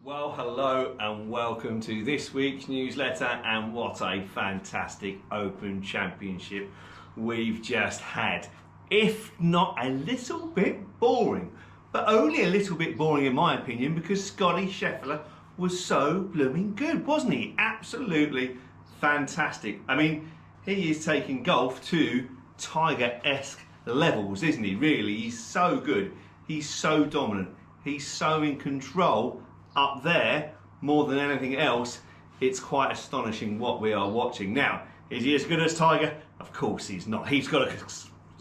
Well, hello and welcome to this week's newsletter, and what a fantastic Open Championship we've just had. If not a little bit boring, but only a little bit boring in my opinion, because Scotty Scheffler was so blooming good, wasn't he? Absolutely fantastic. I mean, he is taking golf to Tiger-esque levels, isn't he? Really, he's so good. He's so dominant. He's so in control up there, more than anything else. It's quite astonishing what we are watching. Now, is he as good as Tiger? Of course he's not. He's got to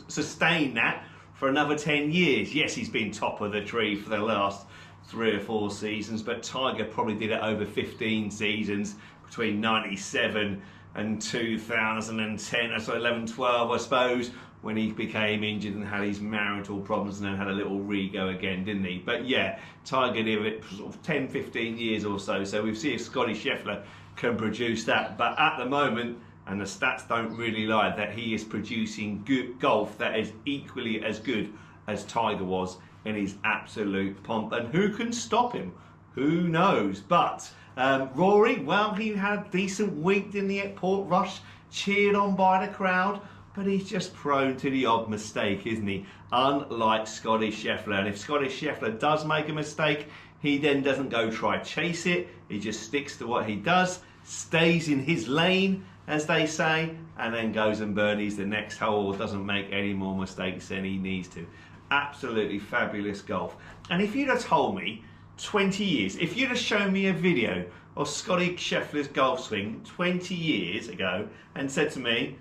sustain that for another 10 years. Yes, he's been top of the tree for the last 3 or 4 seasons, but Tiger probably did it over 15 seasons between 97 and 2010, so 11, 12, I suppose, when he became injured and had his marital problems and then had a little re-go again, didn't he? But yeah, Tiger did it for sort of 10, 15 years or so. So we'll see if Scotty Scheffler can produce that. But at the moment, and the stats don't really lie, that he is producing good golf that is equally as good as Tiger was in his absolute pomp. And who can stop him? Who knows? But Rory, well, he had a decent week, didn't he, at Portrush, cheered on by the crowd. But he's just prone to the odd mistake, isn't he? Unlike Scotty Scheffler. And if Scotty Scheffler does make a mistake, he then doesn't go try chase it. He just sticks to what he does, stays in his lane, as they say, and then goes and birdies the next hole, or doesn't make any more mistakes than he needs to. Absolutely fabulous golf. And if you'd have told me 20 years, if you'd have shown me a video of Scotty Scheffler's golf swing 20 years ago and said to me,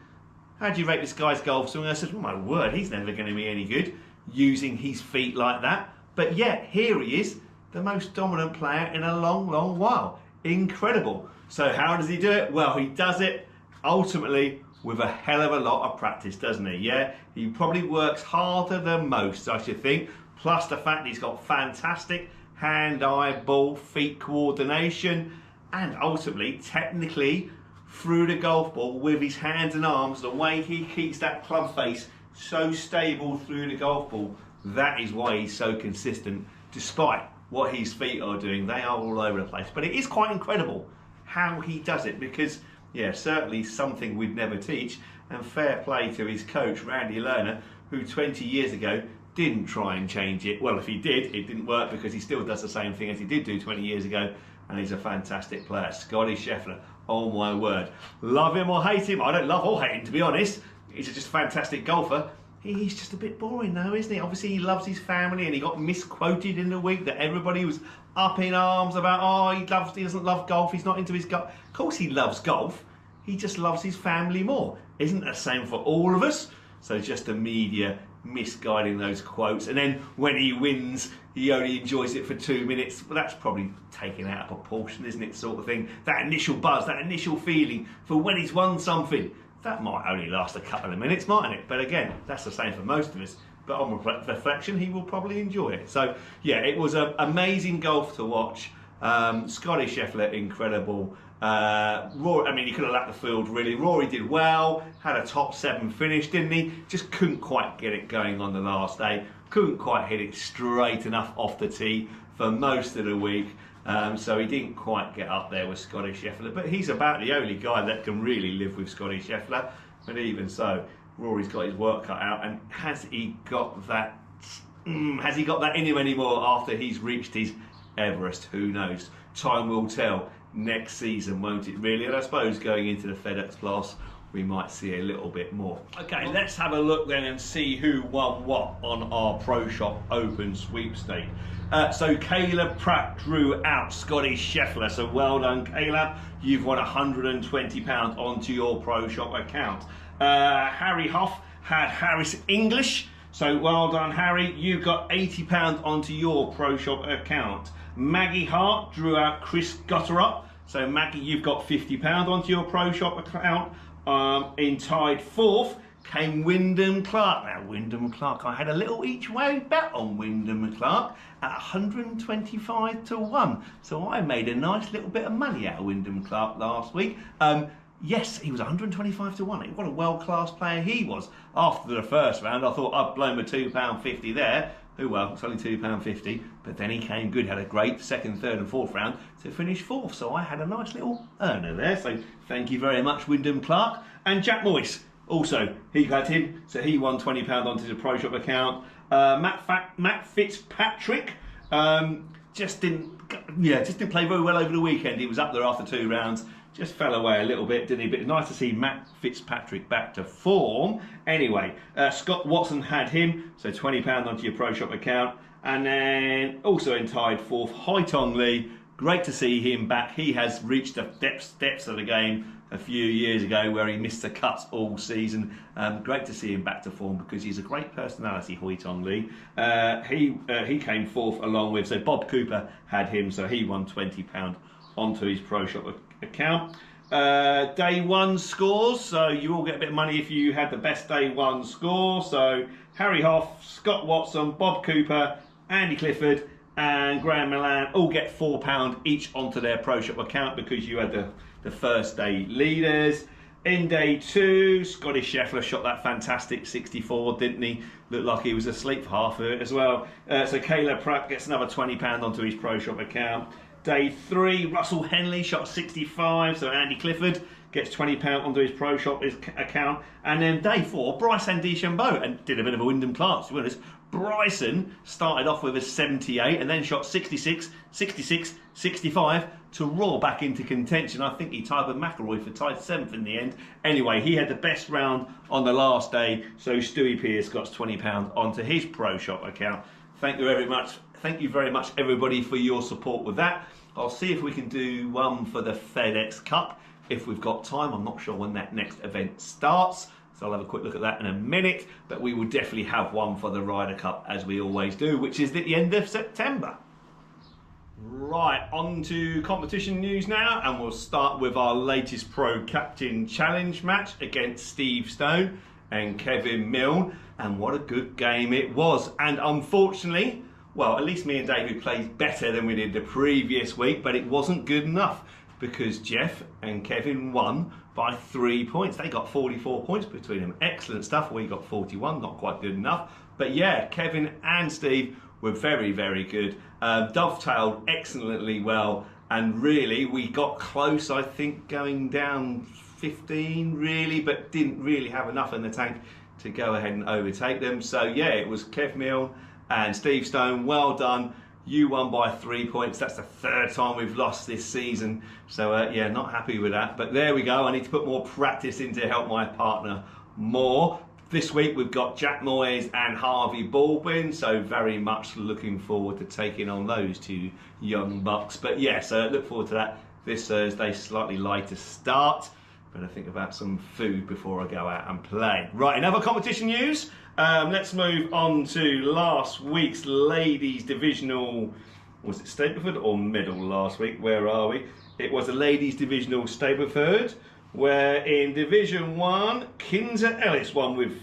how do you rate this guy's golf swing? I said, oh my word, he's never going to be any good using his feet like that. But yet, here he is, the most dominant player in a long, long while. Incredible. So how does he do it? Well, he does it ultimately with a hell of a lot of practice, doesn't he? Yeah, he probably works harder than most, I should think. Plus the fact he's got fantastic hand-eye, ball, feet coordination, and ultimately, technically, through the golf ball with his hands and arms, the way he keeps that club face so stable through the golf ball, that is why he's so consistent, despite what his feet are doing. They are all over the place. But it is quite incredible how he does it, because, yeah, certainly something we'd never teach, and fair play to his coach, Randy Lerner, who 20 years ago didn't try and change it. Well, if he did, it didn't work, because he still does the same thing as he did do 20 years ago, and he's a fantastic player. Scotty Scheffler, oh my word. Love him or hate him? I don't love or hate him, to be honest. He's just a fantastic golfer. He's just a bit boring now, isn't he? Obviously, he loves his family, and he got misquoted in the week that everybody was up in arms about, oh, he doesn't love golf, he's not into his golf. Of course he loves golf. He just loves his family more. Isn't that the same for all of us? So it's just the media misguiding those quotes, and then when he wins he only enjoys it for 2 minutes. Well, that's probably taken out of proportion, isn't it, sort of thing. That initial buzz, that initial feeling for when he's won something, that might only last a couple of minutes, mightn't it? But again, that's the same for most of us. But on reflection, he will probably enjoy it. So yeah, it was amazing golf to watch. Scotty Scheffler, incredible. Rory, I mean, he could have lapped the field really. Rory did well, had a top 7 finish, didn't he? Just couldn't quite get it going on the last day. Couldn't quite hit it straight enough off the tee for most of the week. So he didn't quite get up there with Scotty Scheffler. But he's about the only guy that can really live with Scotty Scheffler. But even so, Rory's got his work cut out. And has he got that? Has he got that in him anymore after he's reached his Everest? Who knows? Time will tell next season, won't it really? And I suppose going into the FedEx Class, we might see a little bit more. Okay, let's have a look then and see who won what on our Pro Shop Open sweepstake. So Caleb Pratt drew out Scotty Scheffler. So well done, Caleb. You've won £120 onto your Pro Shop account. Harry Hoff had Harris English. So well done, Harry. You got £80 onto your Pro Shop account. Maggie Hart drew out Chris Gotterup. So Maggie, you've got £50 onto your Pro Shop account. In tied 4th came Wyndham Clark. Now Wyndham Clark, I had a little each way bet on Wyndham Clark at 125 to 1. So I made a nice little bit of money out of Wyndham Clark last week. Yes, he was 125 to 1. What a world-class player he was. After the first round, I thought I'd blown my £2.50 there. Oh well, it's only £2.50, but then he came good, had a great second, third and fourth round to finish fourth. So I had a nice little earner there. So thank you very much, Wyndham Clark. And Jack Moyes, also, he got him, so he won £20 onto the Pro Shop account. Matt Fitzpatrick just didn't play very well over the weekend. He was up there after 2 rounds. Just fell away a little bit, didn't he? But nice to see Matt Fitzpatrick back to form. Anyway, Scott Watson had him, so £20 onto your Pro Shop account. And then also in tied fourth, Haitong Lee. Great to see him back. He has reached the depths of the game a few years ago where he missed the cuts all season. Great to see him back to form because he's a great personality, Haitong Lee. He came fourth along with, so Bob Cooper had him, so he won £20 onto his Pro Shop account. Day one scores, so you all get a bit of money if you had the best day one score. So Harry Hoff, Scott Watson, Bob Cooper, Andy Clifford and Graham Milan all get £4 each onto their Pro Shop account because you had the first day leaders. In day two, Scotty Scheffler shot that fantastic 64, didn't he? Looked like he was asleep for half of it as well. So Caleb Pratt gets another £20 onto his Pro Shop account. Day three, Russell Henley shot 65, so Andy Clifford gets £20 onto his Pro Shop account. And then day four, Bryson DeChambeau, and did a bit of a Wyndham Clark, to be honest. Bryson started off with a 78 and then shot 66, 66, 65 to roar back into contention. I think he tied with McIlroy for tied 7th in the end. Anyway, he had the best round on the last day, so Stewie Pearce got £20 onto his Pro Shop account. Thank you very much. Thank you very much, everybody, for your support with that. I'll see if we can do one for the FedEx Cup if we've got time. I'm not sure when that next event starts, so I'll have a quick look at that in a minute. But we will definitely have one for the Ryder Cup, as we always do, which is at the end of September. Right, on to competition news now, and we'll start with our latest Pro Captain Challenge match against Steve Stone and Kevin Milne. And what a good game it was. And unfortunately, well, at least me and David played better than we did the previous week, but it wasn't good enough because Jeff and Kevin won by 3 points. They got 44 points between them. Excellent stuff. We got 41, not quite good enough. But yeah, Kevin and Steve were very, very good. Dovetailed excellently well, and really we got close, I think, going down 15 really, but didn't really have enough in the tank to go ahead and overtake them. So yeah, it was Kev Milne and Steve Stone. Well done. You won by 3 points. That's the 3rd time we've lost this season. So yeah, not happy with that. But there we go. I need to put more practice in to help my partner more. This week we've got Jack Moyes and Harvey Baldwin. So very much looking forward to taking on those two young bucks. But yeah, so look forward to that this Thursday. Slightly lighter start. Better think about some food before I go out and play. Right, in other competition news, let's move on to last week's ladies divisional. Was it Stableford or Medal last week? Where are we? It was a ladies divisional Stableford, where in Division 1, Kinza Ellis won with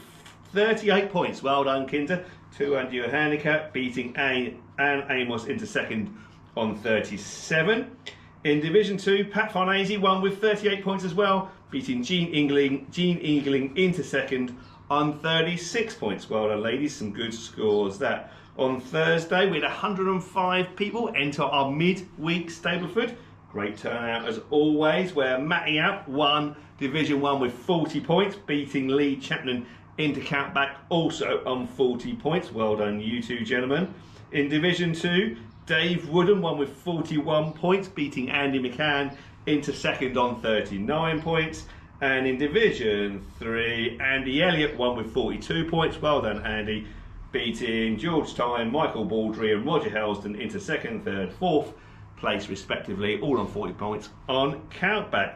38 points. Well done, Kinza. 2 under your handicap, beating Anne Amos into second on 37. In Division 2, Pat Farnese won with 38 points as well, beating Jean Eagling into second on 36 points. Well done, ladies, some good scores that. On Thursday, we had 105 people enter our mid-week Stableford. Great turnout as always, where Matty App won Division 1 with 40 points, beating Lee Chapman into Countback also on 40 points. Well done, you two gentlemen. In Division 2, Dave Wooden won with 41 points, beating Andy McCann into second on 39 points. And in Division 3, Andy Elliott won with 42 points. Well done, Andy, beating George Tyne, Michael Baldry and Roger Helston into second, third, fourth place respectively, all on 40 points on Countback.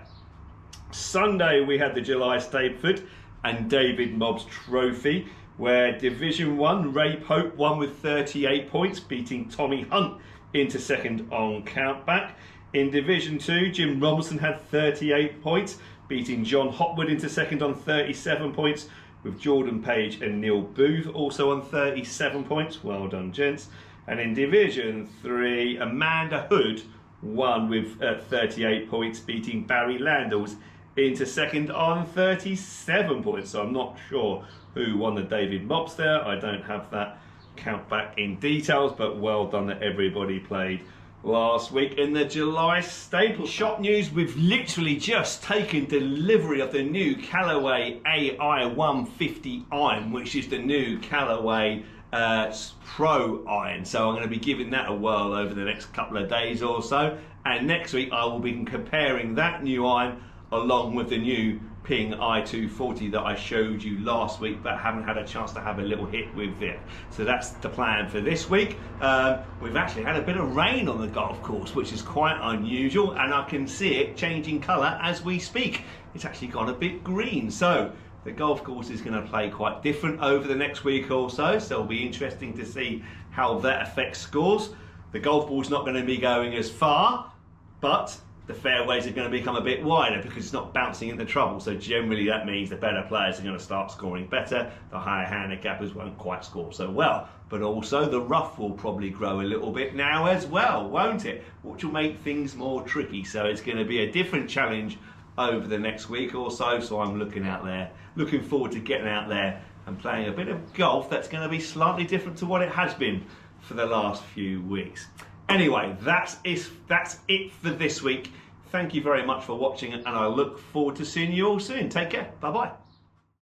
Sunday we had the July Stableford and David Mobbs Trophy, where Division 1, Ray Pope won with 38 points, beating Tommy Hunt into second on Countback. In Division 2, Jim Robinson had 38 points, beating John Hopwood into second on 37 points, with Jordan Page and Neil Booth also on 37 points. Well done, gents. And in Division 3, Amanda Hood won with 38 points, beating Barry Landals into second on 37 points. So I'm not sure who won the David Mops there. I don't have that count back in details, but well done that everybody played last week in the July staple. Shop news, we've literally just taken delivery of the new Callaway AI 150 iron, which is the new Callaway Pro iron. So I'm going to be giving that a whirl over the next couple of days or so, and next week I will be comparing that new iron along with the new Ping i240 that I showed you last week, but haven't had a chance to have a little hit with it. So that's the plan for this week. We've actually had a bit of rain on the golf course, which is quite unusual, and I can see it changing colour as we speak. It's actually gone a bit green, so the golf course is going to play quite different over the next week or so, so it'll be interesting to see how that affects scores. The golf ball's not going to be going as far, but the fairways are going to become a bit wider because it's not bouncing into trouble. So generally that means the better players are going to start scoring better. The higher handicappers won't quite score so well. But also the rough will probably grow a little bit now as well, won't it? Which will make things more tricky. So it's going to be a different challenge over the next week or so. So I'm looking forward to getting out there and playing a bit of golf that's going to be slightly different to what it has been for the last few weeks. Anyway, that's it for this week. Thank you very much for watching, and I look forward to seeing you all soon. Take care. Bye-bye.